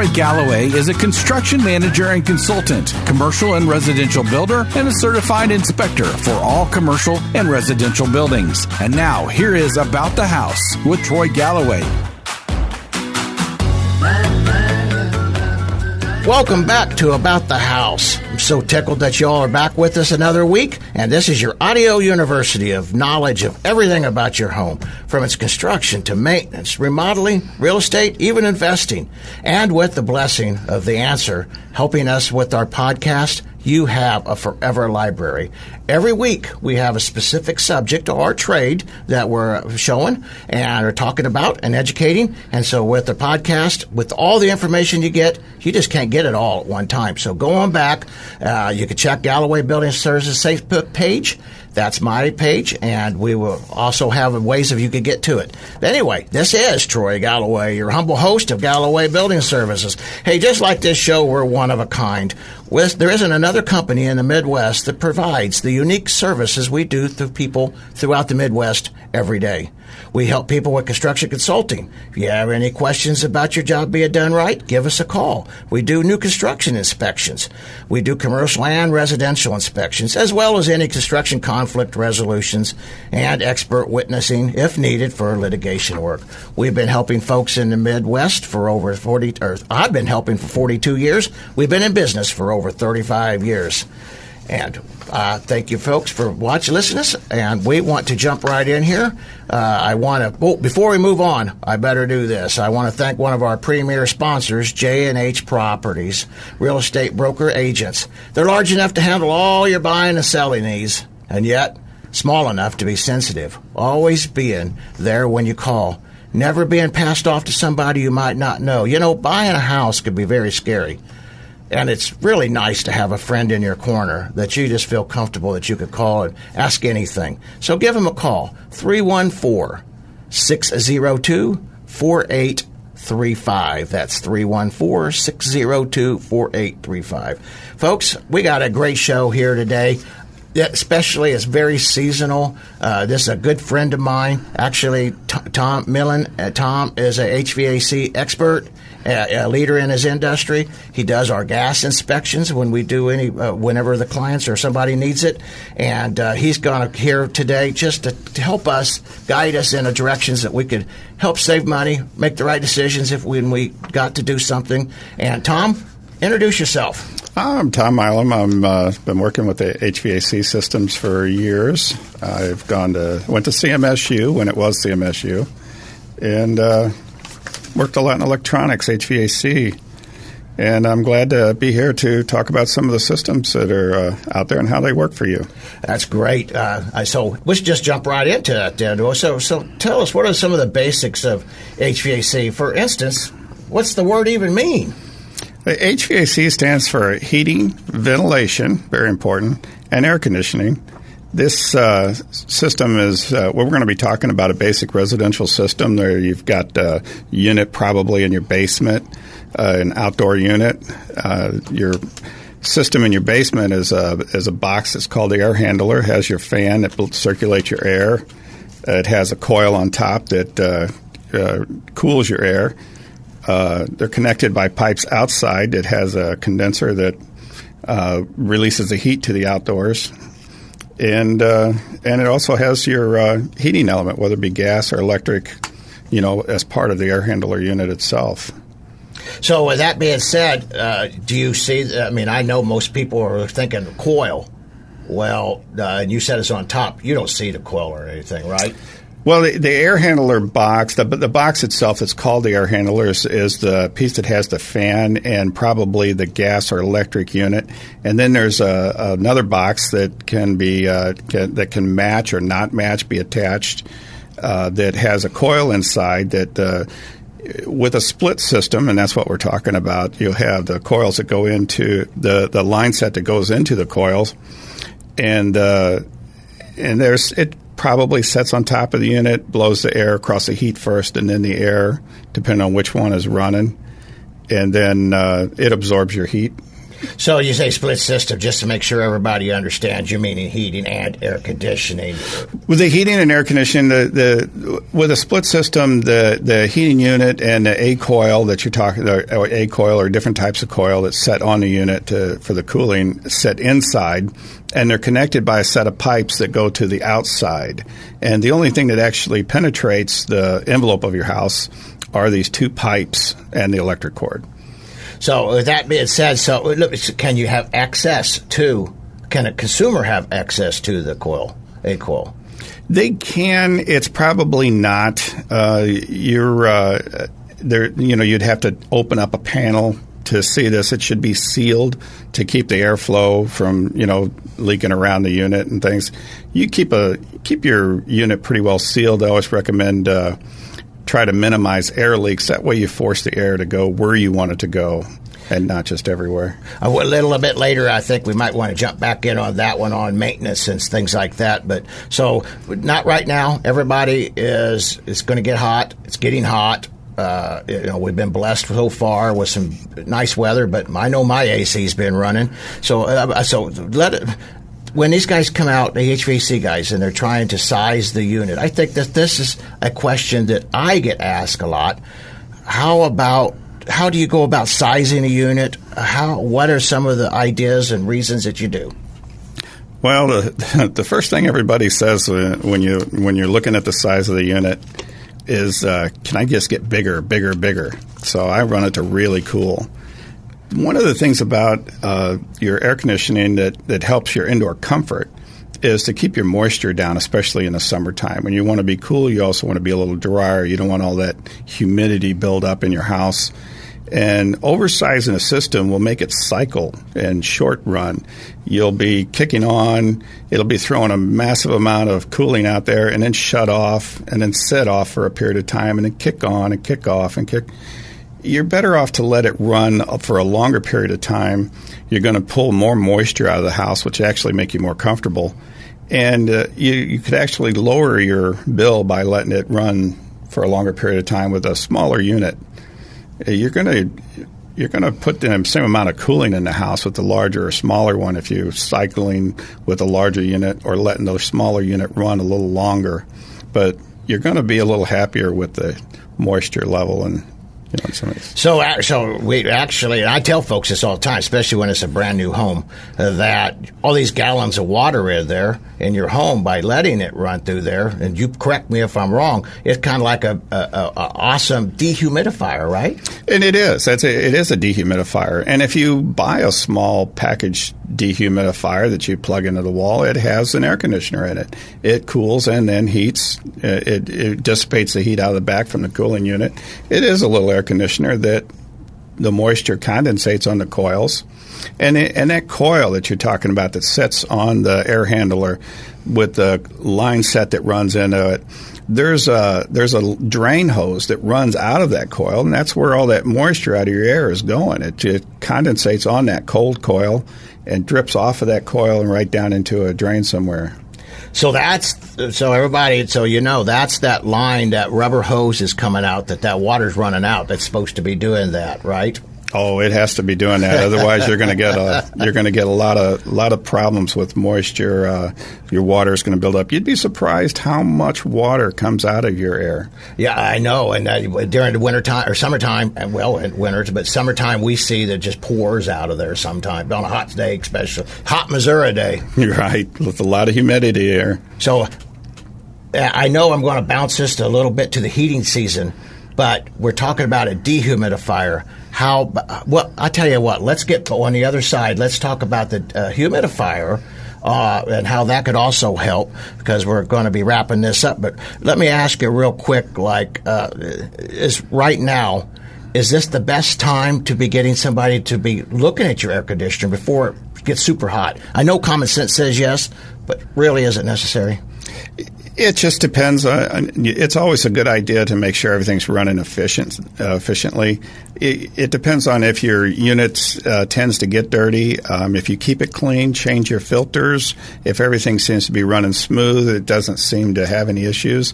Troy Galloway is a construction manager and consultant, commercial and residential builder, and a certified inspector for all commercial and residential buildings. And now, here is About the House with Troy Galloway. Welcome back to About the House. I'm so tickled that you all are back with us another week, and this is your audio university of knowledge of everything about your home, from its construction to maintenance, remodeling, real estate, even investing. And with the blessing of The Answer helping us with our podcast, you have a forever library. Every week, we have a specific subject or trade that we're showing and are talking about and educating. And so with the podcast, with all the information you get, you just can't get it all at one time. So go on back. You can check Galloway Building Services Facebook page. That's my page, and we will also have ways of you could get to it. Anyway, this is Troy Galloway, your humble host of Galloway Building Services. Hey, just like this show, we're one of a kind. There isn't another company in the Midwest that provides the unique services we do to people throughout the Midwest every day. We help people with construction consulting. If you have any questions about your job being done right, give us a call. We do new construction inspections. We do commercial and residential inspections, as well as any construction conflict resolutions and expert witnessing if needed for litigation work. We've been helping folks in the Midwest for over I've been helping for 42 years. We've been in business for over 35 years. And thank you, folks, for listening to us. And we want to jump right in here. Before we move on, I better do this. I want to thank one of our premier sponsors, J&H Properties, real estate broker agents. They're large enough to handle all your buying and selling needs, and yet small enough to be sensitive. Always being there when you call. Never being passed off to somebody you might not know. You know, buying a house could be very scary. And it's really nice to have a friend in your corner that you just feel comfortable that you could call and ask anything. So give them a call, 314-602-4835. That's 314-602-4835. Folks, we got a great show here today. Especially, it's very seasonal. This is a good friend of mine, actually, Tom Millum. Tom is a HVAC expert, a leader in his industry. He does our gas inspections when we do whenever the clients or somebody needs it. And he's going to here today just to help us, guide us in the directions that we could help save money, make the right decisions when we got to do something. And Tom, introduce yourself. I'm Tom Millum. I've been working with the HVAC systems for years. I've went to CMSU when it was CMSU, and worked a lot in electronics, HVAC. And I'm glad to be here to talk about some of the systems that are out there and how they work for you. That's great. So let's just jump right into that then. So tell us, what are some of the basics of HVAC? For instance, what's the word even mean? The HVAC stands for heating, ventilation, very important, and air conditioning. This system is what we're going to be talking about, a basic residential system. There you've got a unit probably in your basement, an outdoor unit. Your system in your basement is a box that's called the air handler. It has your fan that will circulate your air. It has a coil on top that cools your air. They're connected by pipes outside. It has a condenser that releases the heat to the outdoors. And it also has your heating element, whether it be gas or electric, as part of the air handler unit itself. So with that being said, do you see, I know most people are thinking coil. Well, you said it's on top. You don't see the coil or anything, right? Well, the air handler box, the box itself that's called the air handler is the piece that has the fan and probably the gas or electric unit. And then there's another box that can be that can match or not match, be attached, that has a coil inside that with a split system, and that's what we're talking about. You'll have the coils that go into the line set that goes into the coils, and it probably sets on top of the unit, blows the air across the heat first, and then the air, depending on which one is running, and then it absorbs your heat. So you say split system, just to make sure everybody understands, you mean heating and air conditioning. With the heating and air conditioning, with a split system, the heating unit and the A coil that you're talking, or A coil or different types of coil that's set on the unit for the cooling, set inside, and they're connected by a set of pipes that go to the outside. And the only thing that actually penetrates the envelope of your house are these two pipes and the electric cord. So with that being said, can you have access to? Can a consumer have access to the coil, A coil? They can. It's probably not. You'd have to open up a panel to see this. It should be sealed to keep the airflow from leaking around the unit and things. You keep your unit pretty well sealed. I always recommend try to minimize air leaks. That way you force the air to go where you want it to go and not just everywhere. A little bit later, I think we might want to jump back in on that one on maintenance and things like that. But so not right now. Everybody it's going to get hot. It's getting hot. We've been blessed so far with some nice weather, but I know my AC's been running. So when these guys come out, the HVAC guys, and they're trying to size the unit, I think that this is a question that I get asked a lot. How do you go about sizing a unit? What are some of the ideas and reasons that you do? Well, the first thing everybody says when you're looking at the size of the unit is, can I just get bigger? So I run it to really cool. One of the things about your air conditioning that helps your indoor comfort is to keep your moisture down, especially in the summertime. When you want to be cool, you also want to be a little drier. You don't want all that humidity build up in your house. And oversizing a system will make it cycle and short run. You'll be kicking on, it'll be throwing a massive amount of cooling out there and then shut off and then set off for a period of time and then kick on and kick off and kick. You're better off to let it run for a longer period of time. You're going to pull more moisture out of the house, which actually make you more comfortable. And you could actually lower your bill by letting it run for a longer period of time with a smaller unit. You're going to put the same amount of cooling in the house with the larger or smaller one if you're cycling with a larger unit or letting the smaller unit run a little longer. But you're going to be a little happier with the moisture level and So we actually, and I tell folks this all the time, especially when it's a brand new home, that all these gallons of water in there in your home, by letting it run through there, and you correct me if I'm wrong, it's kind of like a awesome dehumidifier, right? And it is. It is a dehumidifier. And if you buy a small package dehumidifier that you plug into the wall, it has an air conditioner in it. It cools and then heats. It dissipates the heat out of the back from the cooling unit. It is a little air conditioner that the moisture condensates on the coils. And that coil that you're talking about that sits on the air handler with the line set that runs into it, there's a drain hose that runs out of that coil, and that's where all that moisture out of your air is going. It condensates on that cold coil and drips off of that coil and right down into a drain somewhere. So that's that line, that rubber hose is coming out, that water's running out. That's supposed to be doing that, right? Oh, it has to be doing that. Otherwise, you're going to get a lot of problems with moisture. Your water is going to build up. You'd be surprised how much water comes out of your air. Yeah, I know. And during the wintertime or summertime, in winters, but summertime, we see that it just pours out of there sometimes on a hot day, especially hot Missouri day. You're right, with a lot of humidity there. So I know I'm going to bounce this a little bit to the heating season, but we're talking about a dehumidifier. I tell you what, let's get on the other side. Let's talk about the humidifier and how that could also help, because we're going to be wrapping this up. But let me ask you real quick, is right now, is this the best time to be getting somebody to be looking at your air conditioner before it gets super hot? I know common sense says yes, but really is it necessary? It just depends. It's always a good idea to make sure everything's running efficiently. It depends on if your unit tends to get dirty. If you keep it clean, change your filters. If everything seems to be running smooth, it doesn't seem to have any issues.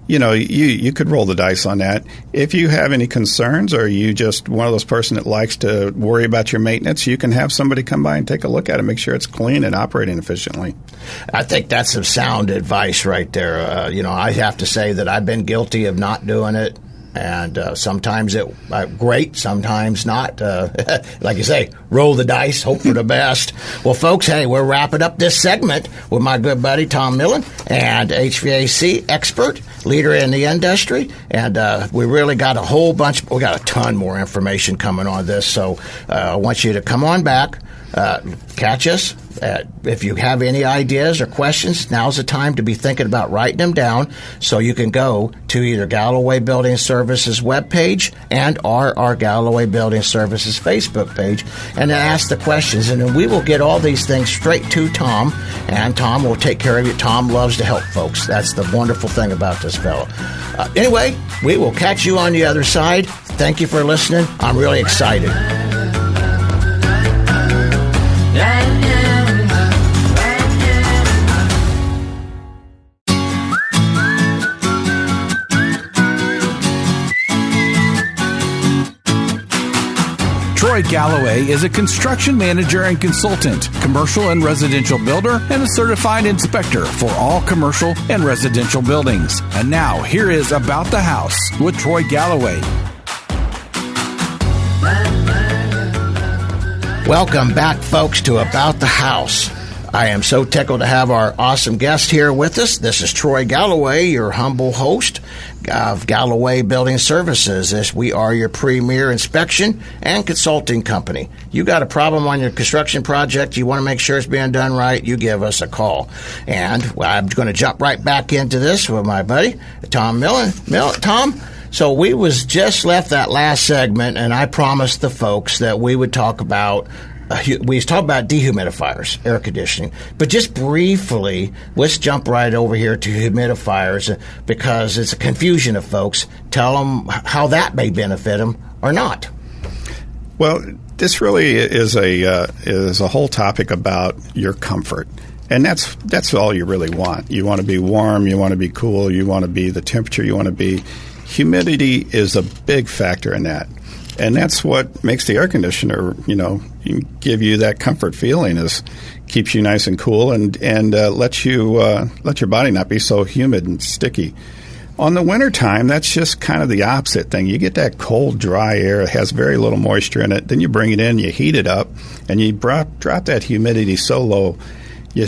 you could roll the dice on that. If you have any concerns, or you just one of those person that likes to worry about your maintenance, you can have somebody come by and take a look at it, make sure it's clean and operating efficiently. I think that's some sound advice right there. I have to say that I've been guilty of not doing it. And sometimes it great, sometimes not. Like you say, roll the dice, hope for the best. Well, folks, hey, we're wrapping up this segment with my good buddy Tom Millum, and HVAC expert, leader in the industry. And we really got a whole bunch. We got a ton more information coming on this. So I want you to come on back, catch us. If you have any ideas or questions, now's the time to be thinking about writing them down, so you can go to either Galloway Building Services webpage and our Galloway Building Services Facebook page, and then ask the questions, and then we will get all these things straight to Tom, and Tom will take care of you. Tom loves to help folks. That's the wonderful thing about this fellow. Anyway, we will catch you on the other side. Thank you for listening. I'm really excited. Troy Galloway is a construction manager and consultant, commercial and residential builder, and a certified inspector for all commercial and residential buildings. And now, here is About the House with Troy Galloway. Welcome back, folks, to About the House. I am so tickled to have our awesome guest here with us. This is Troy Galloway, your humble host of Galloway Building Services. We are your premier inspection and consulting company. You got a problem on your construction project, you want to make sure it's being done right, you give us a call. And I'm going to jump right back into this with my buddy, Tom Millum. Tom? So we was just left that last segment, and I promised the folks that we would talk about we was talking about dehumidifiers, air conditioning, but just briefly, let's jump right over here to humidifiers, because it's a confusion of folks. Tell them how that may benefit them or not. Well, this really is a whole topic about your comfort. And that's all you really want. You want to be warm, you want to be cool, you want to be the temperature you want to be. Humidity is a big factor in that. And that's what makes the air conditioner, give you that comfort feeling, is keeps you nice and cool and lets your body not be so humid and sticky. On the wintertime, that's just kind of the opposite thing. You get that cold, dry air. It has very little moisture in it. Then you bring it in, you heat it up, and you drop that humidity so low. You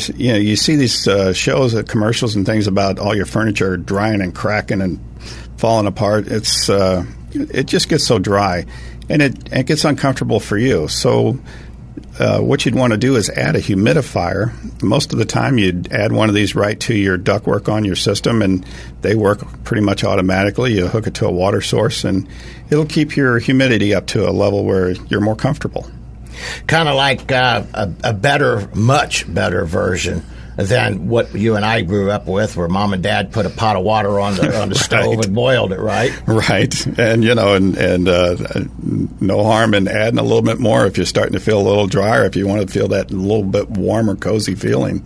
see these shows, commercials and things about all your furniture drying and cracking and falling apart. It just gets so dry, and it gets uncomfortable for you. So what you'd want to do is add a humidifier. Most of the time you'd add one of these right to your ductwork on your system, and they work pretty much automatically. You hook it to a water source, and it'll keep your humidity up to a level where you're more comfortable. Kind of like a much better version than what you and I grew up with, where mom and dad put a pot of water on the Right. stove and boiled it, right? Right. And, no harm in adding a little bit more if you're starting to feel a little drier, if you want to feel that little bit warmer, cozy feeling.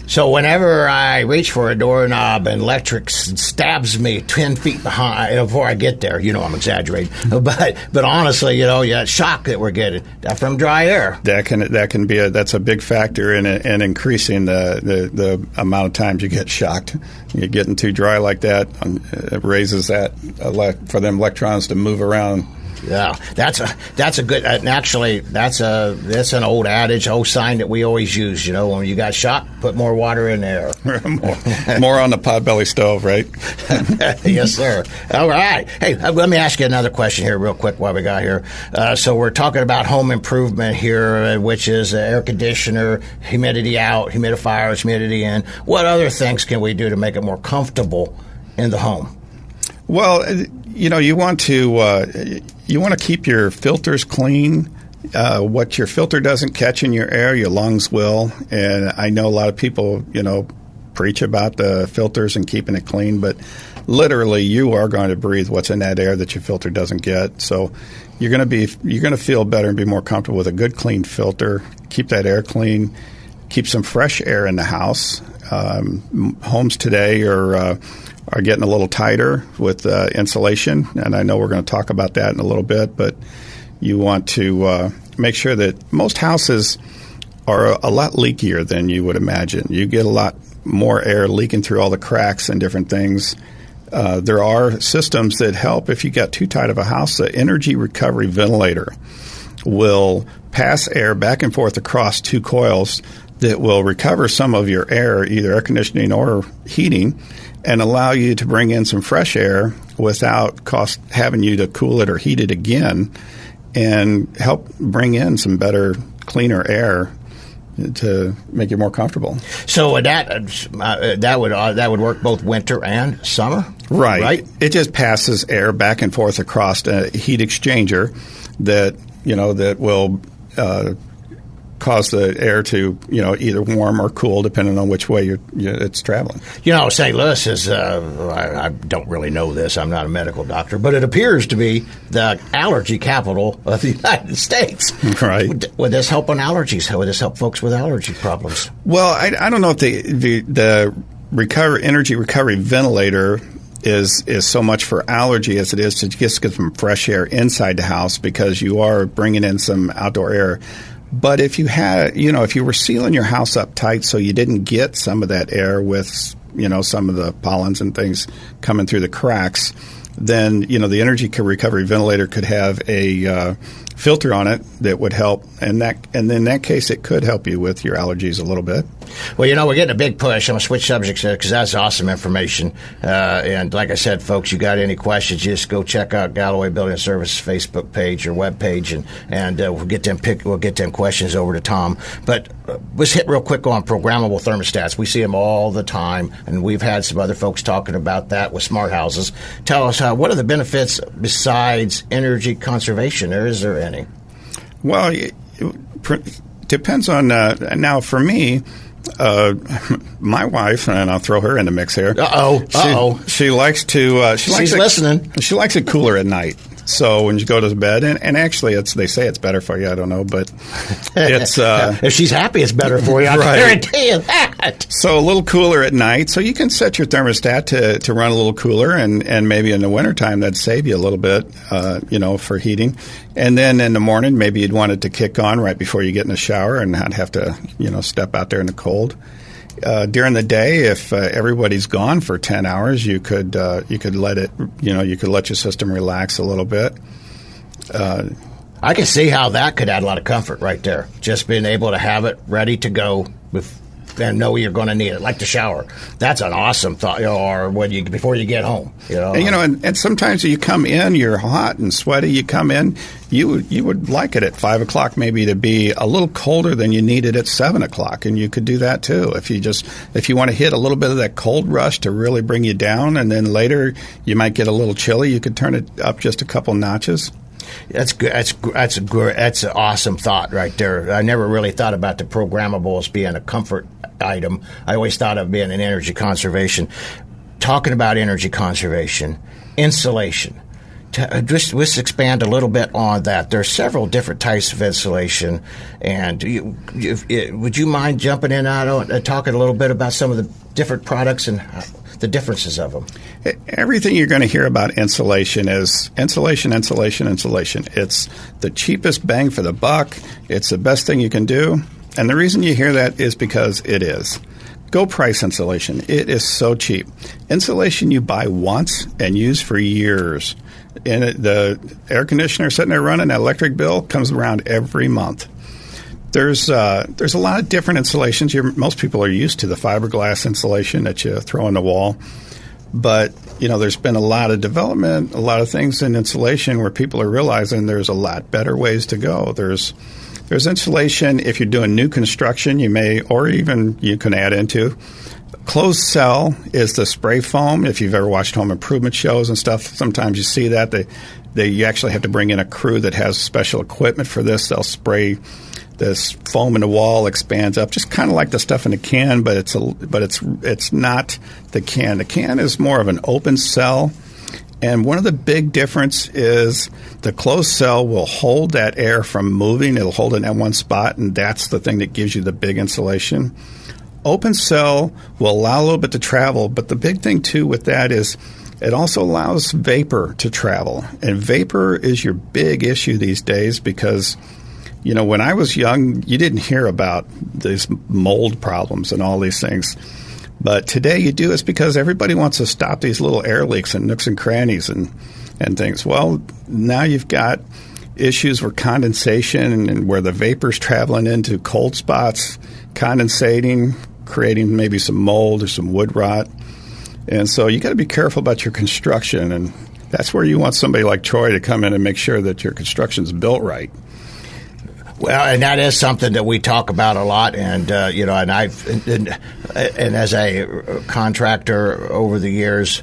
So whenever I reach for a doorknob and electric stabs me 10 feet behind before I get there, I'm exaggerating, but honestly, that shock that we're getting from dry air. That can be that's a big factor in increasing the amount of times you get shocked. You're getting too dry like that, it raises that for them electrons to move around. Yeah, that's a good. And actually, that's an old adage, old sign that we always use. When you got shock, put more water in there. more on the potbelly stove, right? Yes, sir. All right. Hey, let me ask you another question here, real quick, while we got here. So we're talking about home improvement here, which is air conditioner, humidity out, humidifiers, humidity in. What other things can we do to make it more comfortable in the home? Well, you want to keep your filters clean. What your filter doesn't catch in your air, your lungs will. And I know a lot of people, preach about the filters and keeping it clean, but literally you are going to breathe what's in that air that your filter doesn't get. So you're going to feel better and be more comfortable with a good clean filter. Keep that air clean. Keep some fresh air in the house. Homes today are getting a little tighter with insulation, and I know we're going to talk about that in a little bit, but you want to make sure that most houses are a lot leakier than you would imagine. You get a lot more air leaking through all the cracks and different things. There are systems that help if you got too tight of a house. The energy recovery ventilator will pass air back and forth across two coils that will recover some of your air, either air conditioning or heating, and allow you to bring in some fresh air without having you to cool it or heat it again, and help bring in some better, cleaner air to make you more comfortable. So that would work both winter and summer? Right. It just passes air back and forth across a heat exchanger that will cause the air to, either warm or cool depending on which way it's traveling. St. Louis is, I don't really know this, I'm not a medical doctor, but it appears to be the allergy capital of the United States. Right. Would this help on allergies? Would this help folks with allergy problems? Well, I don't know if the energy recovery ventilator is so much for allergy as it is to just get some fresh air inside the house, because you are bringing in some outdoor air. But if you if you were sealing your house up tight so you didn't get some of that air with, some of the pollens and things coming through the cracks, then, the energy recovery ventilator could have a filter on it that would help. And in that case, it could help you with your allergies a little bit. Well, we're getting a big push. I'm going to switch subjects there because that's awesome information. And like I said, folks, you got any questions, just go check out Galloway Building Services Facebook page or web page, and we'll get them questions over to Tom. But let's hit real quick on programmable thermostats. We see them all the time, and we've had some other folks talking about that with smart houses. Tell us, what are the benefits besides energy conservation, or is there any? Well, it depends on now for me. My wife, and I'll throw her in the mix here. She likes to. She's listening. She likes it cooler at night. So when you go to bed, and actually, they say it's better for you. I don't know, but it's if she's happy, it's better for you. I guarantee you that. So a little cooler at night. So you can set your thermostat to run a little cooler, and maybe in the wintertime that'd save you a little bit, for heating. And then in the morning, maybe you'd want it to kick on right before you get in the shower and not have to, step out there in the cold. During the day, if everybody's gone for 10 hours, you could let it, you could let your system relax a little bit. I can see how that could add a lot of comfort right there. Just being able to have it ready to go and know you're going to need it, like the shower. That's an awesome thought. Or before you get home. And sometimes you come in, you're hot and sweaty. You come in, you would like it at 5 o'clock maybe to be a little colder than you need it at 7 o'clock, and you could do that too. If you want to hit a little bit of that cold rush to really bring you down, and then later you might get a little chilly, you could turn it up just a couple notches. That's good. That's an awesome thought right there. I never really thought about the programmable as being a comfort item. I always thought of being an energy conservation. Talking about energy conservation, insulation. Let's expand a little bit on that. There are several different types of insulation, and would you mind jumping in and talking a little bit about some of the different products and the differences of them? Everything you're going to hear about insulation is insulation. It's the cheapest bang for the buck. It's the best thing you can do. And the reason you hear that is because it is. Go price insulation. It is so cheap. Insulation you buy once and use for years. And the air conditioner sitting there running, that electric bill comes around every month. There's a lot of different insulations. Most people are used to the fiberglass insulation that you throw on the wall. But, there's been a lot of development, a lot of things in insulation where people are realizing there's a lot better ways to go. There's insulation if you're doing new construction, you can add into. Closed cell is the spray foam. If you've ever watched home improvement shows and stuff, sometimes you see that. You actually have to bring in a crew that has special equipment for this. They'll spray this foam in the wall, expands up, just kind of like the stuff in the can, but it's not the can. The can is more of an open cell. And one of the big difference is the closed cell will hold that air from moving. It'll hold it at one spot, and that's the thing that gives you the big insulation. open cell will allow a little bit to travel, but the big thing, too, with that is it also allows vapor to travel. And vapor is your big issue these days because, when I was young, you didn't hear about these mold problems and all these things. But today you do. It's because everybody wants to stop these little air leaks and nooks and crannies and things. Well, now you've got issues with condensation and where the vapor's traveling into cold spots, condensating, creating maybe some mold or some wood rot. And so you got to be careful about your construction, and that's where you want somebody like Troy to come in and make sure that your construction's built right. Well, and that is something that we talk about a lot, and and as a contractor over the years,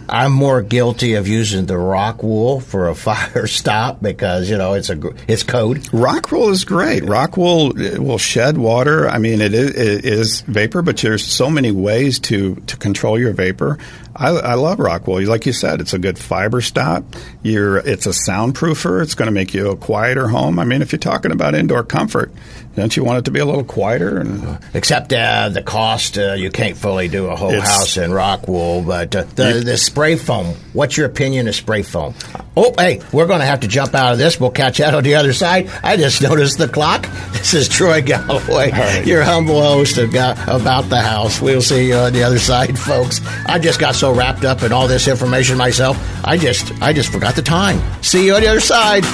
I'm more guilty of using the rock wool for a fire stop because it's code. Rock wool is great. Rock wool will shed water. I mean, it is vapor, but there's so many ways to control your vapor. I love rock wool. Like you said, it's a good fiber stop. It's a soundproofer. It's going to make you a quieter home. I mean, if you're talking about indoor comfort, don't you want it to be a little quieter? Except the cost, you can't fully do a whole house in rock wool. But the spray foam, what's your opinion of spray foam? Oh, hey, we're going to have to jump out of this. We'll catch that on the other side. I just noticed the clock. This is Troy Galloway, your humble host of About the House. We'll see you on the other side, folks. I just got so wrapped up in all this information myself, I just forgot the time. See you on the other side.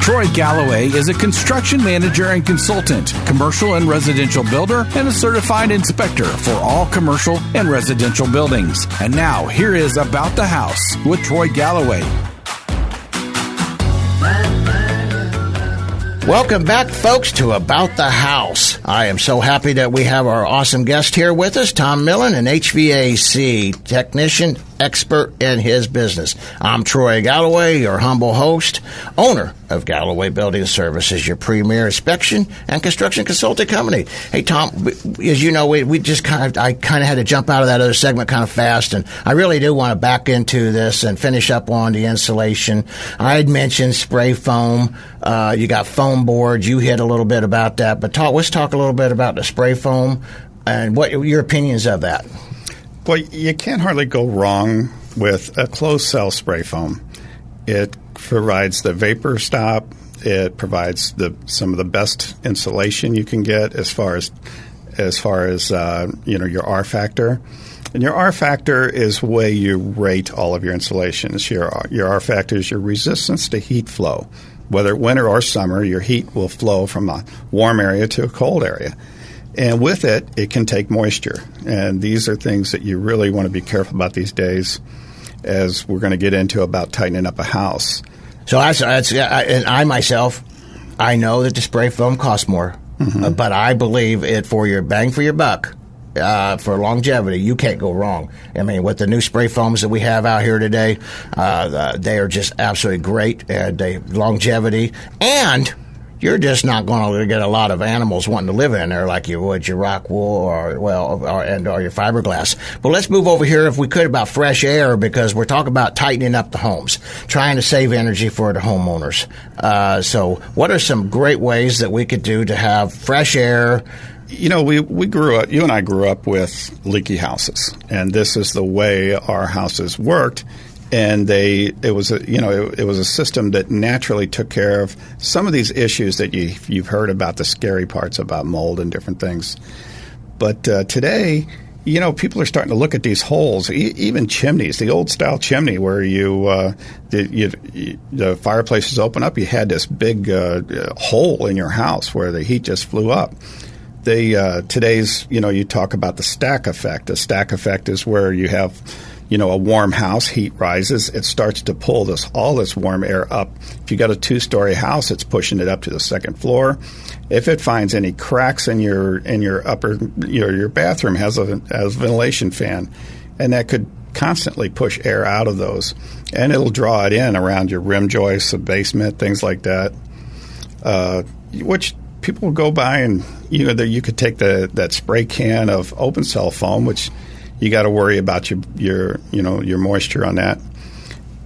Troy Galloway is a construction manager and consultant, commercial and residential builder, and a certified inspector for all commercial and residential buildings. And now, here is About the House with Troy Galloway. Welcome back, folks, to About the House. I am so happy that we have our awesome guest here with us, Tom Millum, an HVAC technician, expert in his business. I'm Troy Galloway, your humble host, owner of Galloway Building Services, your premier inspection and construction consulting company. Hey, Tom, as you know, we just I kind of had to jump out of that other segment kind of fast, and I really do want to back into this and finish up on the insulation. I had mentioned spray foam. You got foam boards. You hit a little bit about that, but let's talk a little bit about the spray foam and what your opinions of that. Well, you can't hardly go wrong with a closed cell spray foam. It provides the vapor stop. It provides some of the best insulation you can get as far as your R factor. And your R factor is the way you rate all of your insulation. Your R factor is your resistance to heat flow. Whether winter or summer, your heat will flow from a warm area to a cold area. And with it, it can take moisture. And these are things that you really want to be careful about these days, as we're going to get into about tightening up a house. So I myself, I know that the spray foam costs more, but I believe it for your bang for your buck. For longevity, you can't go wrong. I mean, with the new spray foams that we have out here today, they are just absolutely great. Longevity, and you're just not going to get a lot of animals wanting to live in there like you would your rock wool or your fiberglass. But let's move over here, if we could, about fresh air, because we're talking about tightening up the homes, trying to save energy for the homeowners. So what are some great ways that we could do to have fresh air? You know, we grew up. You and I grew up with leaky houses, and this is the way our houses worked. And it was a system that naturally took care of some of these issues that you've heard about, the scary parts about mold and different things. But today, people are starting to look at these holes, even chimneys, the old style chimney where the fireplaces open up. You had this big hole in your house where the heat just flew up. Today's, you talk about the stack effect. The stack effect is where you have, a warm house, heat rises, it starts to pull all this warm air up. If you got a 2-story house, it's pushing it up to the second floor. If it finds any cracks in your upper, your bathroom has a ventilation fan, and that could constantly push air out of those, and it'll draw it in around your rim joists, the basement, things like that, which people will go by and you could take that spray can of open cell foam, which you got to worry about your moisture on that.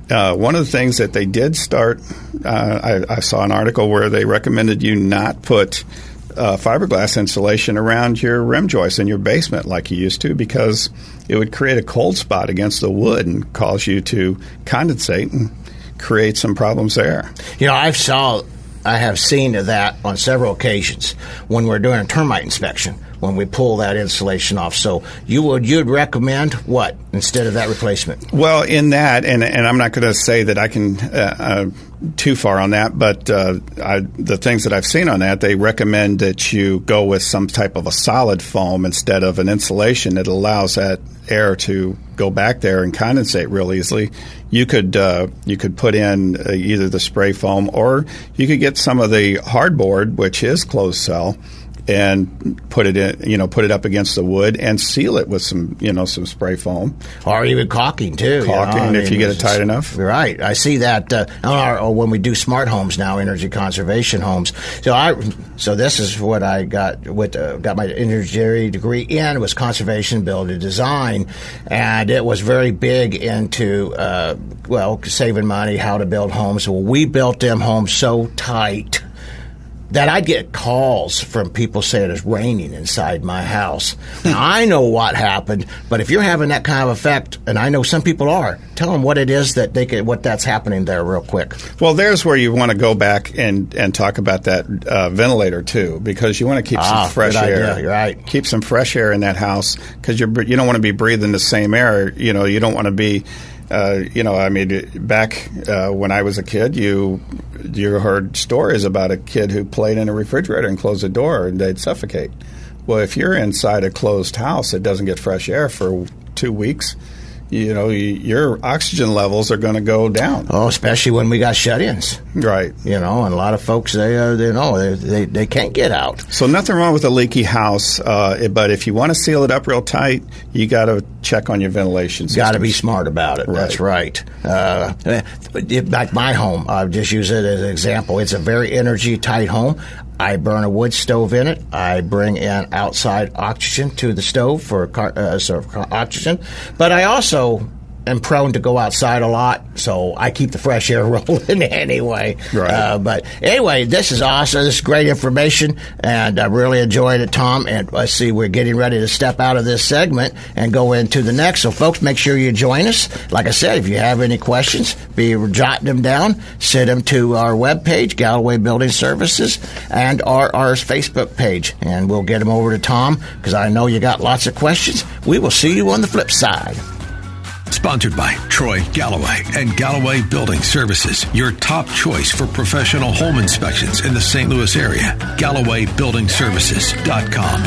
One of the things that they did start, I saw an article where they recommended you not put fiberglass insulation around your rim joists in your basement like you used to, because it would create a cold spot against the wood and cause you to condensate and create some problems there. I have seen that on several occasions when we're doing a termite inspection, when we pull that insulation off. So you'd recommend what instead of that replacement? Well, in that, and I'm not going to say that I can too far on that, but the things that I've seen on that, they recommend that you go with some type of a solid foam instead of an insulation that allows that air to go back there and condensate real easily. You could put in either the spray foam, or you could get some of the hardboard, which is closed cell, and put it up against the wood and seal it with some spray foam, or even caulking too. If you get it tight enough. Right, I see that when we do smart homes now, energy conservation homes. So this is what I got got my engineering degree in, was conservation building design, and it was very big into saving money, how to build homes. Well, we built them homes so tight that I'd get calls from people saying it's raining inside my house. Now, I know what happened, but if you're having that kind of effect, and I know some people are, tell them what it is what that's happening there real quick. Well, there's where you want to go back and talk about that ventilator too, because you want to keep some fresh air. Idea. You're right. Keep some fresh air in that house, because you don't want to be breathing the same air. You don't want to be. Back when I was a kid, you heard stories about a kid who played in a refrigerator and closed the door and they'd suffocate. Well, if you're inside a closed house that doesn't get fresh air for 2 weeks, your oxygen levels are going to go down. Oh, especially when we got shut-ins. Right. And a lot of folks, they can't get out. So nothing wrong with a leaky house, but if you want to seal it up real tight, you got to check on your ventilation system. Got to be smart about it. Right. That's right. Like my home, I'll just use it as an example. It's a very energy-tight home. I burn a wood stove in it. I bring in outside oxygen to the stove for oxygen. But I also am prone to go outside a lot, so I keep the fresh air rolling anyway. Right. But anyway, this is awesome. This is great information, and I really enjoyed it, Tom. And let's see, we're getting ready to step out of this segment and go into the next. So, folks, make sure you join us. Like I said, if you have any questions, be jotting them down. Send them to our webpage, Galloway Building Services, and our Facebook page. And we'll get them over to Tom, because I know you got lots of questions. We will see you on the flip side. Sponsored by Troy Galloway and Galloway Building Services, your top choice for professional home inspections in the St. Louis area. GallowayBuildingServices.com.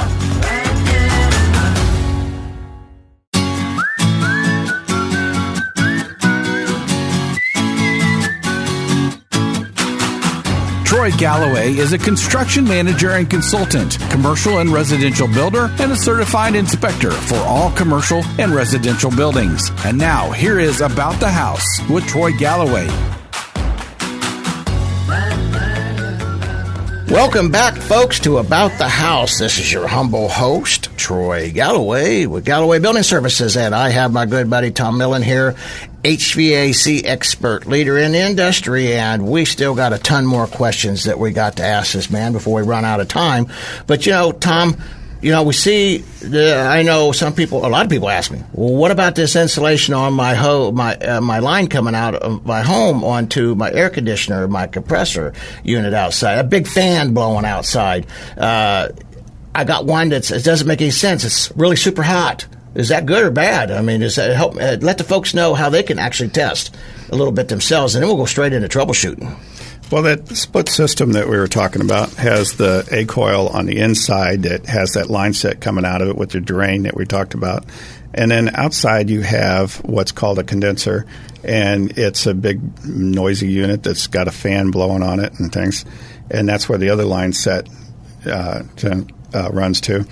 Troy Galloway is a construction manager and consultant, commercial and residential builder, and a certified inspector for all commercial and residential buildings. And now, here is About the House with Troy Galloway. Welcome back, folks, to About the House. This is your humble host, Troy Galloway with Galloway Building Services, and I have my good buddy Tom Millum here, HVAC expert, leader in the industry, and we still got a ton more questions that we got to ask this man before we run out of time. But, Tom, we see, I know a lot of people ask me, well, what about this insulation on my line coming out of my home onto my air conditioner, my compressor unit outside, a big fan blowing outside. I got one it doesn't make any sense. It's really super hot. Is that good or bad? I mean, does that help? Let the folks know how they can actually test a little bit themselves, and then we'll go straight into troubleshooting. Well, that split system that we were talking about has the A coil on the inside that has that line set coming out of it with the drain that we talked about. And then outside you have what's called a condenser, and it's a big noisy unit that's got a fan blowing on it and things. And that's where the other line set runs to.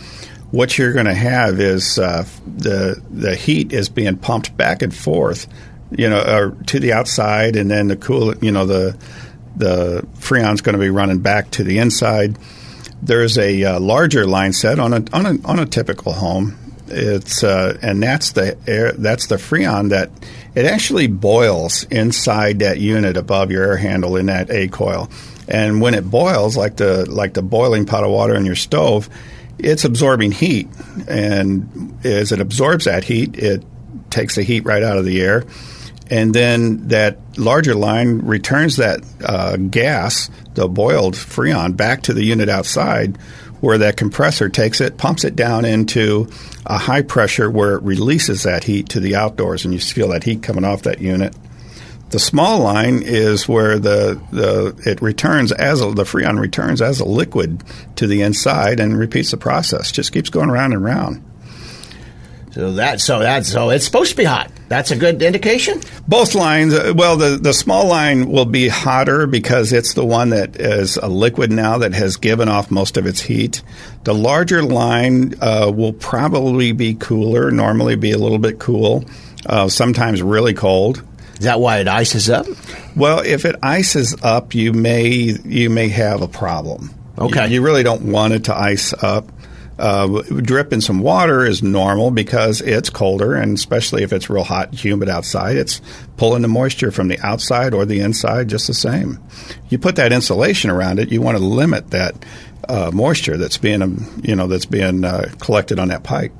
What you're going to have is the heat is being pumped back and forth, or to the outside, and then the Freon's going to be running back to the inside. There's a larger line set on a typical home. It's and that's the Freon that it actually boils inside that unit above your air handle in that A coil. And when it boils, like the boiling pot of water in your stove, it's absorbing heat. And as it absorbs that heat, it takes the heat right out of the air. And then that larger line returns that gas, the boiled Freon, back to the unit outside, where that compressor takes it, pumps it down into a high pressure where it releases that heat to the outdoors, and you feel that heat coming off that unit. The small line is where the Freon returns as a liquid to the inside and repeats the process. Just keeps going round and round. So it's supposed to be hot. That's a good indication? Both lines. Well, the small line will be hotter because it's the one that is a liquid now that has given off most of its heat. The larger line will probably be cooler, normally be a little bit cool, sometimes really cold. Is that why it ices up? Well, if it ices up, you may have a problem. Okay. You really don't want it to ice up. Drip in some water is normal because it's colder, and especially if it's real hot and humid outside, it's pulling the moisture from the outside or the inside just the same. You put that insulation around it, you want to limit that moisture that's being collected on that pipe.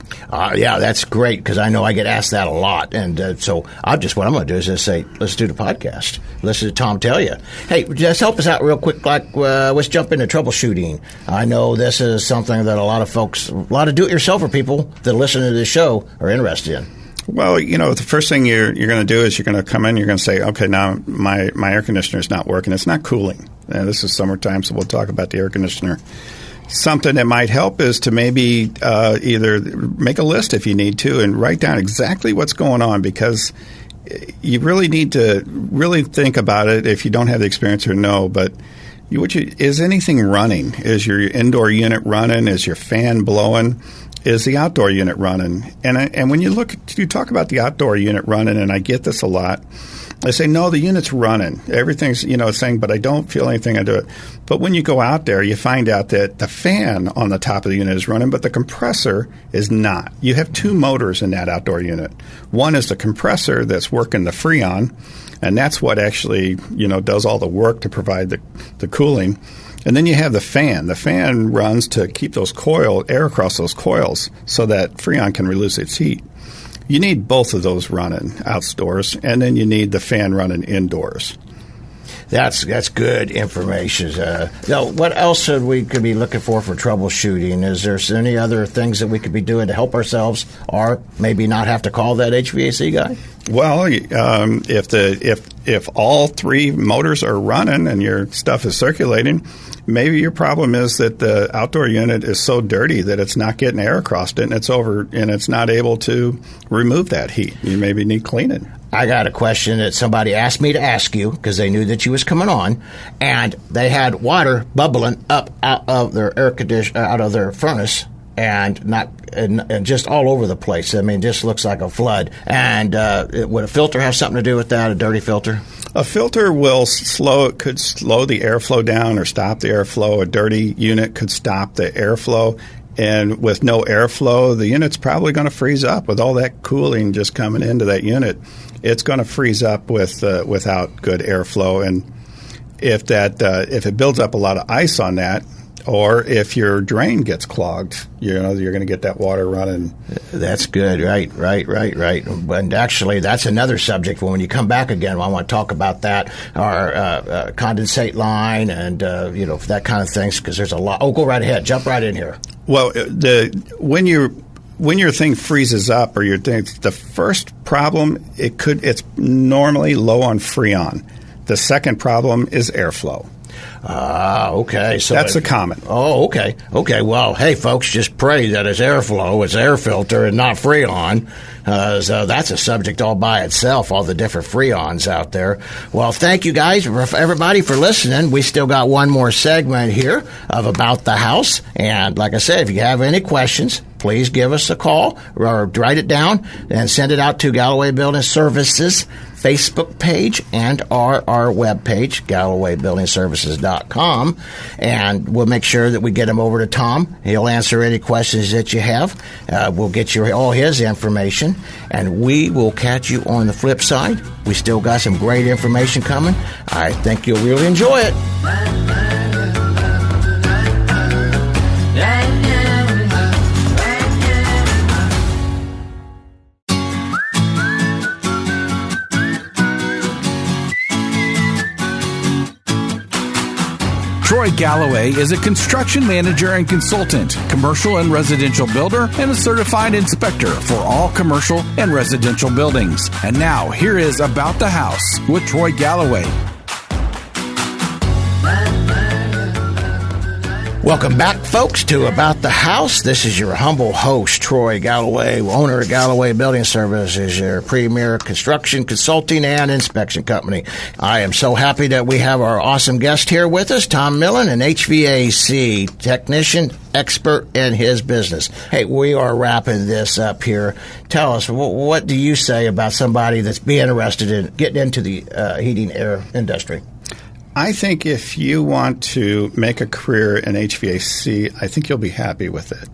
Yeah, that's great because I know I get asked that a lot, and so what I'm going to do is just say, let's do the podcast. Listen to Tom tell you. Hey, just help us out real quick. Let's jump into troubleshooting. I know this is something that a lot of do-it-yourselfer people that listen to this show are interested in. Well, the first thing you're going to do is you're going to come in, you're going to say, okay, now my air conditioner is not working. It's not cooling. And this is summertime, so we'll talk about the air conditioner. Something that might help is to maybe either make a list if you need to and write down exactly what's going on, because you really need to really think about it if you don't have the experience or know. But is anything running? Is your indoor unit running? Is your fan blowing? Is the outdoor unit running? And when you talk about the outdoor unit running, and I get this a lot, they say, no, the unit's running. Everything's, it's saying, but I don't feel anything. I do it. But when you go out there, you find out that the fan on the top of the unit is running, but the compressor is not. You have two motors in that outdoor unit. One is the compressor that's working the Freon, and that's what actually, does all the work to provide the cooling. And then you have the fan. The fan runs to keep air across those coils so that Freon can release its heat. You need both of those running outdoors, and then you need the fan running indoors. That's good information. Now, what else could we be looking for troubleshooting? Is there any other things that we could be doing to help ourselves, or maybe not have to call that HVAC guy? Well, if all three motors are running and your stuff is circulating, maybe your problem is that the outdoor unit is so dirty that it's not getting air across it, and it's not able to remove that heat. You maybe need cleaning. I got a question that somebody asked me to ask you because they knew that you was coming on, and they had water bubbling up out of their out of their furnace, and just all over the place. I mean, just looks like a flood. And would a filter have something to do with that? A dirty filter? A filter could slow the airflow down or stop the airflow. A dirty unit could stop the airflow. And with no airflow, the unit's probably going to freeze up with all that cooling just coming into that unit. It's going to freeze up without good airflow. And if it builds up a lot of ice on that, or if your drain gets clogged, you're going to get that water running. That's good. Right. And actually, that's another subject. When you come back again, I want to talk about that, our condensate line and, that kind of things, because there's a lot. Oh, go right ahead. Jump right in here. Well, when your thing freezes up, or your thing, the first problem, it's normally low on Freon. The second problem is airflow. Okay. So that's a common. Oh, okay. Okay. Well, hey, folks, just pray that it's airflow, it's air filter, and not Freon. So that's a subject all by itself, all the different Freons out there. Well, thank you guys, everybody, for listening. We still got one more segment here of About the House. And like I said, if you have any questions, please give us a call or write it down and send it out to Galloway Building Services Facebook page and our webpage, GallowayBuildingServices.com, and we'll make sure that we get them over to Tom. He'll answer any questions that you have. We'll get you all his information, and we will catch you on the flip side. We still got some great information coming. I think you'll really enjoy it. Troy Galloway is a construction manager and consultant, commercial and residential builder, and a certified inspector for all commercial and residential buildings. And now, here is About the House with Troy Galloway. Welcome back, folks, to About the House. This is your humble host, Troy Galloway, owner of Galloway Building Services, your premier construction, consulting, and inspection company. I am so happy that we have our awesome guest here with us, Tom Millum, an HVAC technician, expert in his business. Hey, we are wrapping this up here. Tell us, what do you say about somebody that's be interested in getting into the heating air industry? I think if you want to make a career in HVAC, I think you'll be happy with it.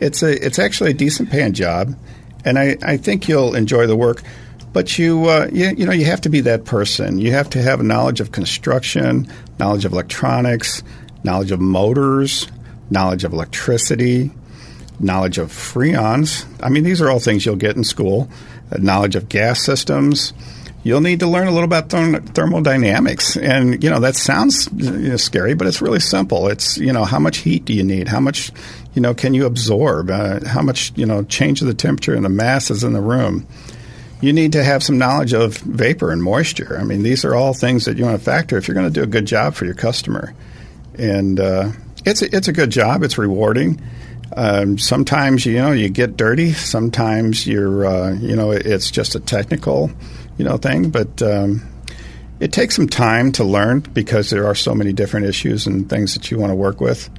It's actually a decent paying job, and I think you'll enjoy the work. But you have to be that person. You have to have a knowledge of construction, knowledge of electronics, knowledge of motors, knowledge of electricity, knowledge of freons. I mean, these are all things you'll get in school. Knowledge of gas systems. You'll need to learn a little about thermodynamics. And, that sounds scary, but it's really simple. It's, how much heat do you need? How much, can you absorb? How much, change of the temperature and the masses in the room? You need to have some knowledge of vapor and moisture. I mean, these are all things that you want to factor if you're going to do a good job for your customer. And it's a good job. It's rewarding. Sometimes, you get dirty. Sometimes it's just a technical thing, but it takes some time to learn because there are so many different issues and things that you want to work with.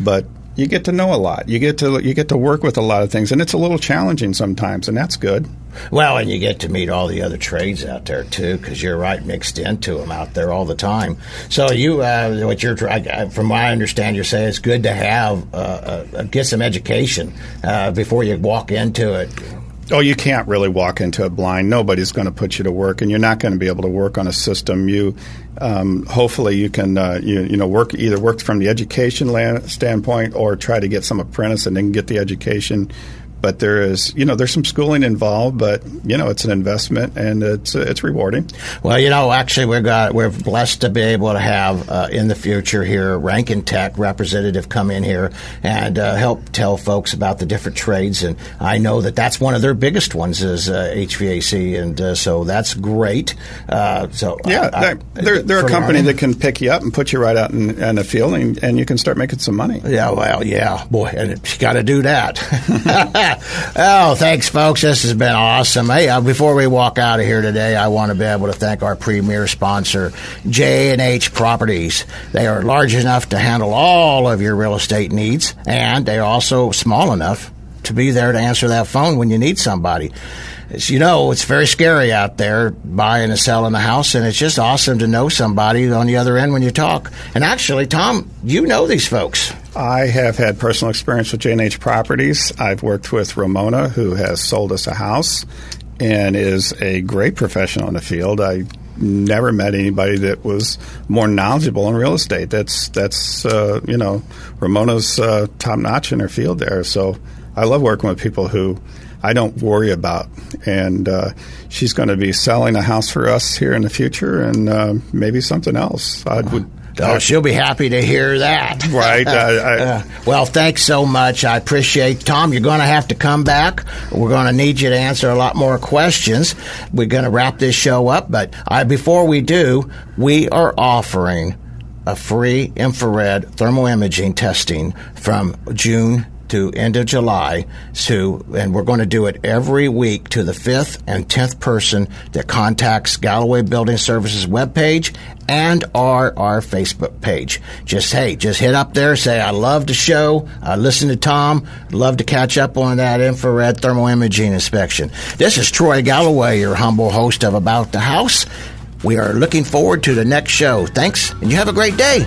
But you get to know a lot. You get to work with a lot of things, and it's a little challenging sometimes, and that's good. Well, and you get to meet all the other trades out there too, because you're right mixed into them out there all the time. So you, from what I understand, you're saying it's good to have get some education before you walk into it. Oh, you can't really walk into it blind. Nobody's going to put you to work, and you're not going to be able to work on a system. Hopefully you can work from the education standpoint or try to get some apprentice and then get the education. But there's some schooling involved, but it's an investment and it's rewarding. Well, actually we're blessed to be able to have in the future here Rankin Tech representative come in here and help tell folks about the different trades, and I know that's one of their biggest ones is HVAC, and so that's great. They're a company that can pick you up and put you right out in the field, and you can start making some money. Boy, and you got to do that. Oh, thanks, folks. This has been awesome. Hey, before we walk out of here today, I want to be able to thank our premier sponsor, J&H Properties. They are large enough to handle all of your real estate needs, and they are also small enough to be there to answer that phone when you need somebody. As you know, it's very scary out there buying and selling a house, and it's just awesome to know somebody on the other end when you talk. And actually, Tom, you know these folks. I have had personal experience with J&H Properties. I've worked with Ramona, who has sold us a house and is a great professional in the field. I never met anybody that was more knowledgeable in real estate. That's Ramona's top-notch in her field there. So I love working with people who I don't worry about. And she's going to be selling a house for us here in the future and maybe something else. She'll be happy to hear that. Right. Well, thanks so much. I appreciate it. Tom, you're going to have to come back. We're going to need you to answer a lot more questions. We're going to wrap this show up. But before we do, we are offering a free infrared thermal imaging testing from June to end of July. And we're going to do it every week to the 5th and 10th person that contacts Galloway Building Services webpage and our Facebook page. Just hit up there, say, I love the show, I listen to Tom, love to catch up on that infrared thermal imaging inspection. This is Troy Galloway, your humble host of About the House. We are looking forward to the next show. Thanks, and you have a great day.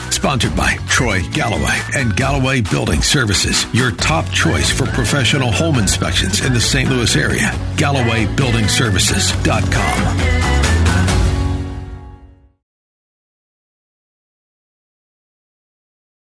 Sponsored by Troy Galloway and Galloway Building Services, your top choice for professional home inspections in the St. Louis area. GallowayBuildingServices.com.